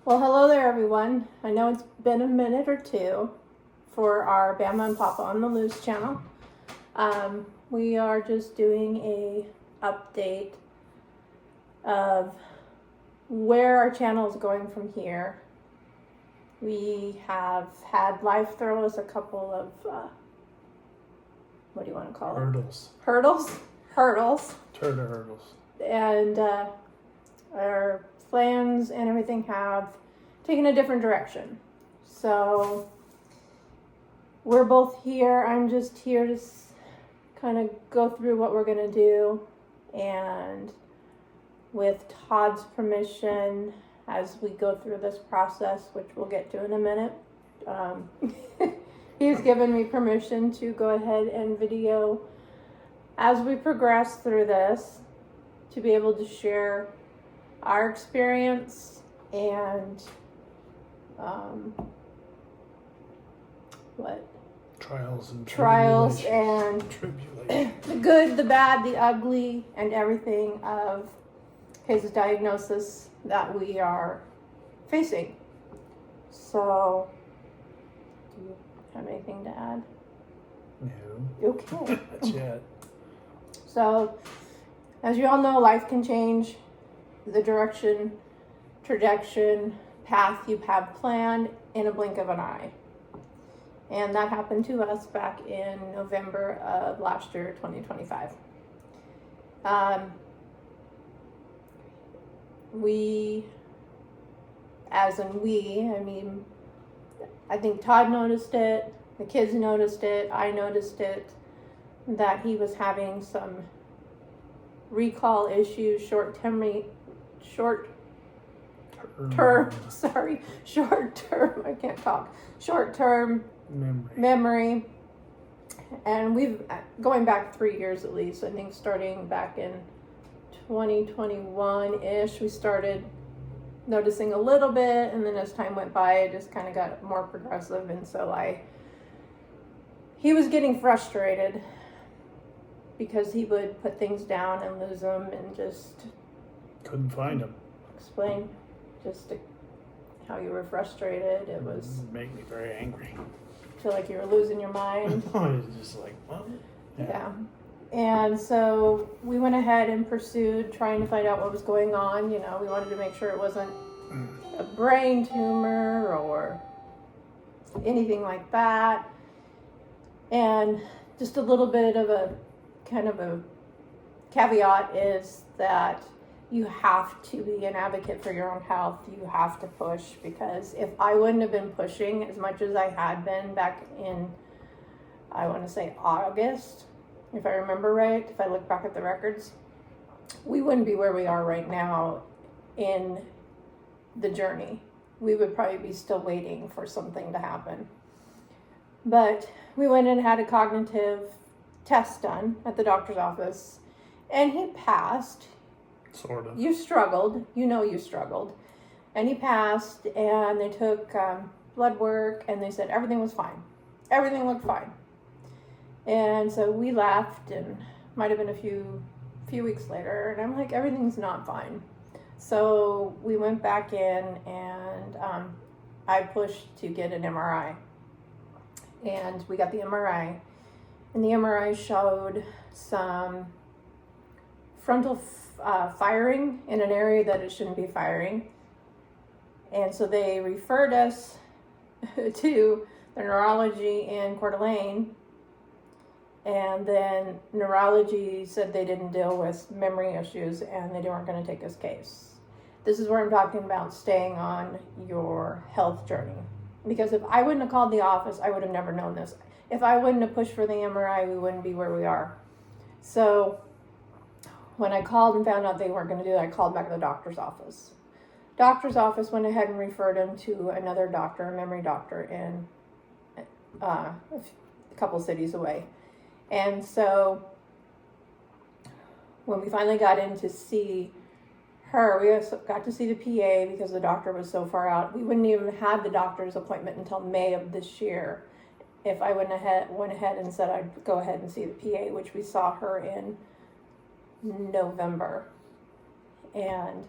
Well, hello there, everyone. I know it's been a minute or two for our Bama and Papa on the Loose channel. We are just doing a update of where our channel is going from here. We have had life throw us a couple of, what do you want to call them? Hurdles. Turtle hurdles. And our plans and everything have taken a different direction. So we're both here. I'm just here to kind of go through what we're going to do, and with Todd's permission, as we go through this process, which we'll get to in a minute, he's given me permission to go ahead and video as we progress through this, to be able to share our experience and Trials and tribulations. The good, the bad, the ugly, and everything of his diagnosis that we are facing. So, do you have anything to add? No. Okay. That's it. So, as you all know, life can change. The direction, path you have planned in a blink of an eye. And that happened to us back in November of last year, 2025. I think Todd noticed it, the kids noticed it, I noticed it, that he was having some recall issues, short-term memory. And we've, going back 3 years at least, I think starting back in 2021-ish, we started noticing a little bit, and then as time went by, it just kind of got more progressive, and so he was getting frustrated because he would put things down and lose them and just couldn't find them. Explain just how you were frustrated. It made me very angry. Feel like you were losing your mind. I was just like, what? Yeah. And so we went ahead and pursued trying to find out what was going on. We wanted to make sure it wasn't a brain tumor or anything like that. And just a little bit of a kind of a caveat is that you have to be an advocate for your own health. You have to push, because if I wouldn't have been pushing as much as I had been back in, I want to say August, if I remember right, if I look back at the records, we wouldn't be where we are right now in the journey. We would probably be still waiting for something to happen. But we went and had a cognitive test done at the doctor's office, and he passed. Sort of. You struggled. You struggled. And he passed, and they took blood work, and they said everything was fine. Everything looked fine. And so we left, and might have been a few weeks later, and I'm like, everything's not fine. So we went back in, and I pushed to get an MRI. And we got the MRI, and the MRI showed some frontal firing in an area that it shouldn't be firing. And so they referred us to the neurology in Coeur d'Alene, and then neurology said they didn't deal with memory issues and they weren't going to take his case. This is where I'm talking about staying on your health journey. Because if I wouldn't have called the office, I would have never known this. If I wouldn't have pushed for the MRI, we wouldn't be where we are. So when I called and found out they weren't going to do it, I called back to the doctor's office. Doctor's office went ahead and referred him to another doctor, a memory doctor, in a couple cities away. And so when we finally got in to see her, we got to see the PA because the doctor was so far out. We wouldn't even have had the doctor's appointment until May of this year if I went ahead and said I'd go ahead and see the PA, which we saw her in November. And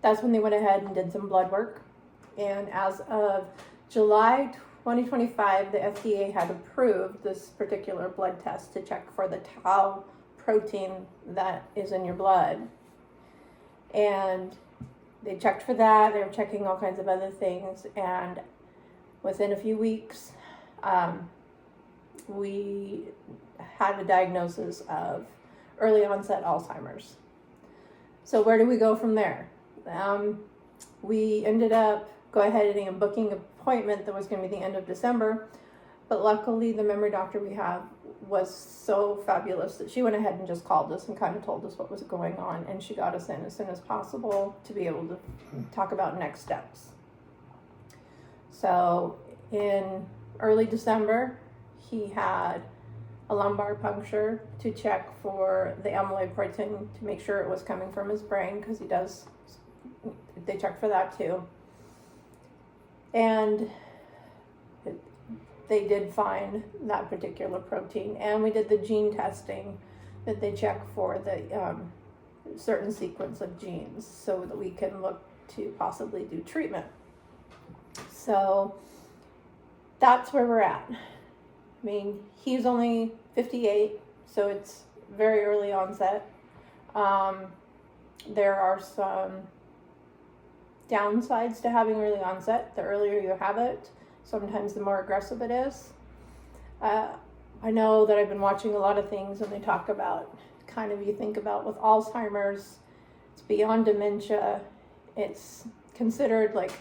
that's when they went ahead and did some blood work. And as of July 2025, the FDA had approved this particular blood test to check for the tau protein that is in your blood. And they checked for that. They were checking all kinds of other things. And within a few weeks, we had a diagnosis of early onset Alzheimer's. So where do we go from there? We ended up going ahead and booking an appointment that was going to be the end of December. But luckily, the memory doctor we have was so fabulous that she went ahead and just called us and kind of told us what was going on. And she got us in as soon as possible to be able to talk about next steps. So in early December, he had a lumbar puncture to check for the amyloid protein to make sure it was coming from his brain, because they check for that too. And they did find that particular protein, and we did the gene testing that they check for the certain sequence of genes so that we can look to possibly do treatment. So that's where we're at. I mean, he's only 58, so it's very early onset. There are some downsides to having early onset. The earlier you have it, sometimes the more aggressive it is. I know that I've been watching a lot of things, and they talk about you think about with Alzheimer's, it's beyond dementia. It's considered like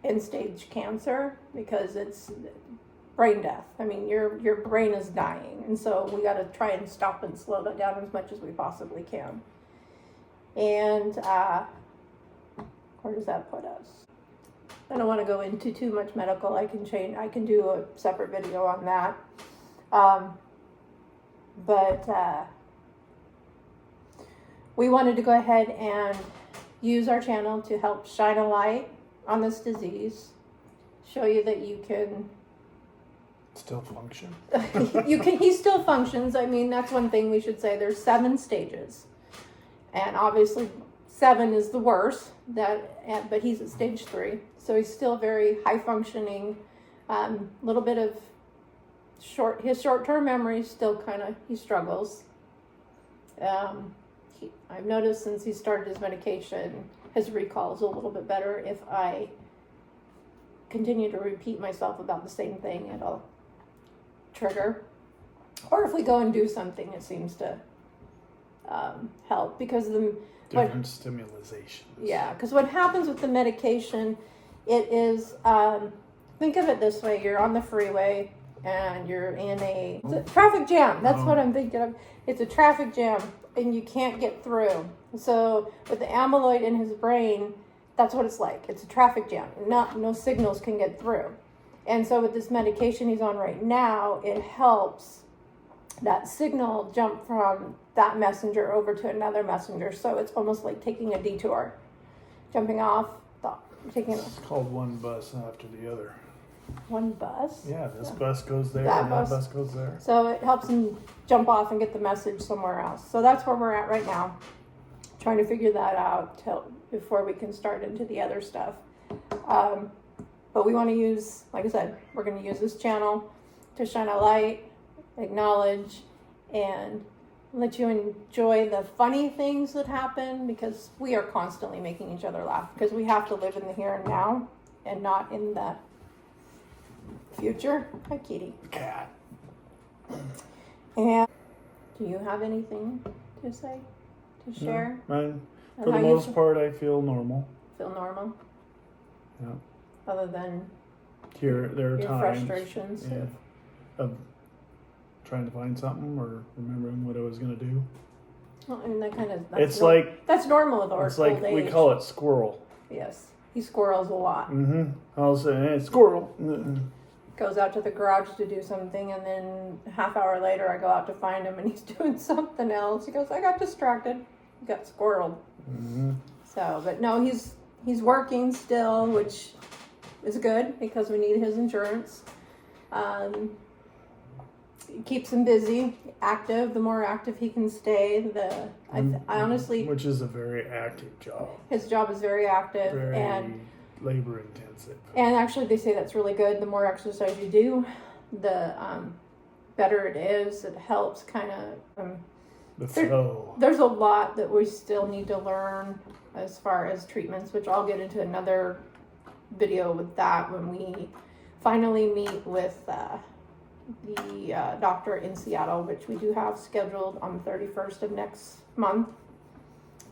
end-stage cancer because it's brain death. I mean, your brain is dying, and so we got to try and stop and slow that down as much as we possibly can. And where does that put us? I don't want to go into too much medical. I can do a separate video on that. But we wanted to go ahead and use our channel to help shine a light on this disease, show you that you can still function. He still functions. I mean, that's one thing we should say. There's 7 stages, and obviously 7 is the worst. But he's at stage 3, so he's still very high functioning. Little bit of his short-term memory still he struggles. I've noticed since he started his medication, his recall is a little bit better. If I continue to repeat myself about the same thing, it'll trigger. Or if we go and do something, it seems to help, because different stimulations. Yeah, because what happens with the medication, it is, think of it this way: you're on the freeway and you're in it's a traffic jam. That's what I'm thinking of. It's a traffic jam, and you can't get through. So with the amyloid in his brain, that's what it's like. It's a traffic jam. No signals can get through. And so with this medication he's on right now, it helps that signal jump from that messenger over to another messenger. So it's almost like taking a detour, jumping off, It's called one bus after the other. One bus? Yeah, this bus goes there, and that bus goes there. So it helps him jump off and get the message somewhere else. So that's where we're at right now, trying to figure that out before we can start into the other stuff. But we want to use, like I said, we're going to use this channel to shine a light, acknowledge, and let you enjoy the funny things that happen, because we are constantly making each other laugh, because we have to live in the here and now and not in the future. Hi, kitty. Cat. And do you have anything to say, to share? No, for the most part, I feel normal. Feel normal? Yeah. Other than there are your times, frustrations? yeah, of trying to find something or remembering what I was going to do. Well, I mean, that's normal with our It's like old age. we call it squirrel. Yes, he squirrels a lot. Mm-hmm. I'll say, hey, squirrel. Mm-mm. Goes out to the garage to do something, and then a half hour later I go out to find him and he's doing something else. He goes, I got distracted. He got squirreled. Mm-hmm. So, but no, he's working still, which is good because we need his insurance. It keeps him busy, active. The more active he can stay, I honestly... Which is a very active job. His job is very active, and labor intensive. And actually, they say that's really good. The more exercise you do, the better it is. It helps kind of. The flow. There's a lot that we still need to learn as far as treatments, which I'll get into another video with that when we finally meet with the doctor in Seattle, which we do have scheduled on the 31st of next month,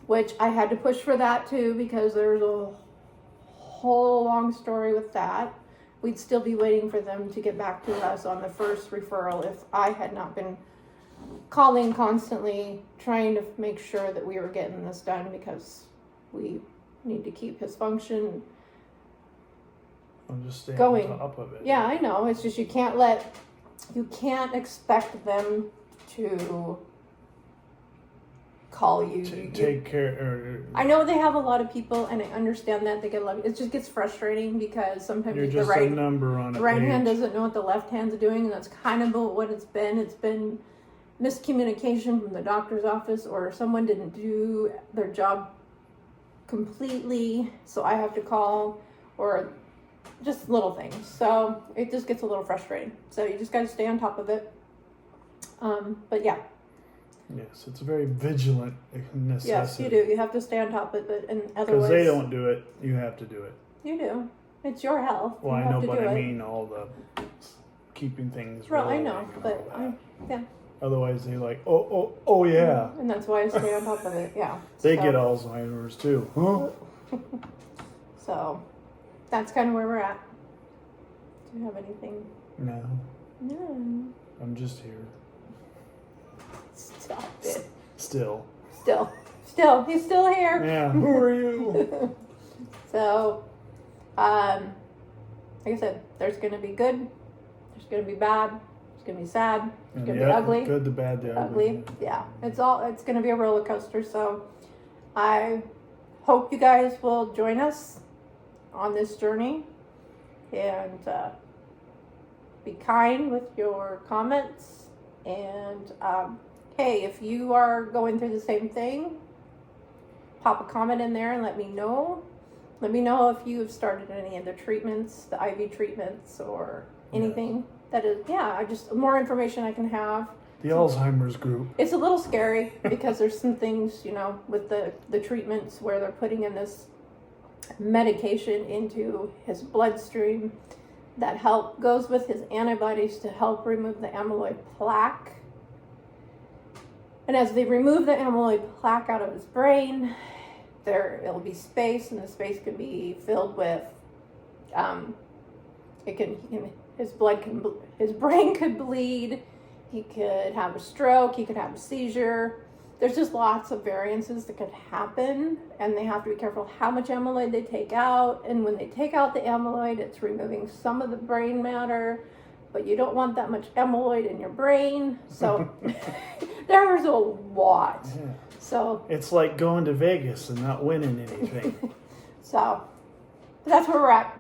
which I had to push for that too because there's a whole long story with that. We'd still be waiting for them to get back to us on the first referral if I had not been calling constantly trying to make sure that we were getting this done because we need to keep his function I'm just staying going. on top of it. Yeah, I know. It's just you can't expect them to call you. Take care. I know they have a lot of people, and I understand that they get a lot. It just gets frustrating because sometimes You're the just a number on a right page. hand doesn't know what the left hand's doing, and that's kind of what it's been. It's been miscommunication from the doctor's office, or someone didn't do their job completely, so I have to call, or just little things. So it just gets a little frustrating. So you just got to stay on top of it. But yeah. Yes, it's a very vigilant necessity. Yes, you do. You have to stay on top of it, and otherwise Because they don't do it, you have to do it. You do. It's your health. Well, you I know, have to but do I it. mean all the keeping things Well, I rolling know, and but all that. yeah. Otherwise, they like, oh yeah. And that's why I stay on top of it. Yeah. They So- get Alzheimer's too. Huh? So that's kind of where we're at. Do you have anything? No, No. I'm just here. Stop it. Still. Still. He's still here. Yeah. Who are you? So, like I said, there's going to be good. There's going to be bad. There's going to be sad. There's going to be ugly. Good, the bad, the ugly. Yeah. It's going to be a roller coaster. So I hope you guys will join us on this journey and be kind with your comments. And hey, if you are going through the same thing, pop a comment in there and let me know. Let me know if you have started any of the treatments, the IV treatments, or anything that is, I just, more information I can have. The Alzheimer's group. It's a little scary because there's some things, with the treatments where they're putting in this medication into his bloodstream that goes with his antibodies to help remove the amyloid plaque. And as they remove the amyloid plaque out of his brain, it'll be space, and the space can be filled with, his brain could bleed, he could have a stroke, he could have a seizure. There's just lots of variances that could happen, and they have to be careful how much amyloid they take out. And when they take out the amyloid, it's removing some of the brain matter, but you don't want that much amyloid in your brain. So there's a lot. Yeah. So it's like going to Vegas and not winning anything. so that's where we're at.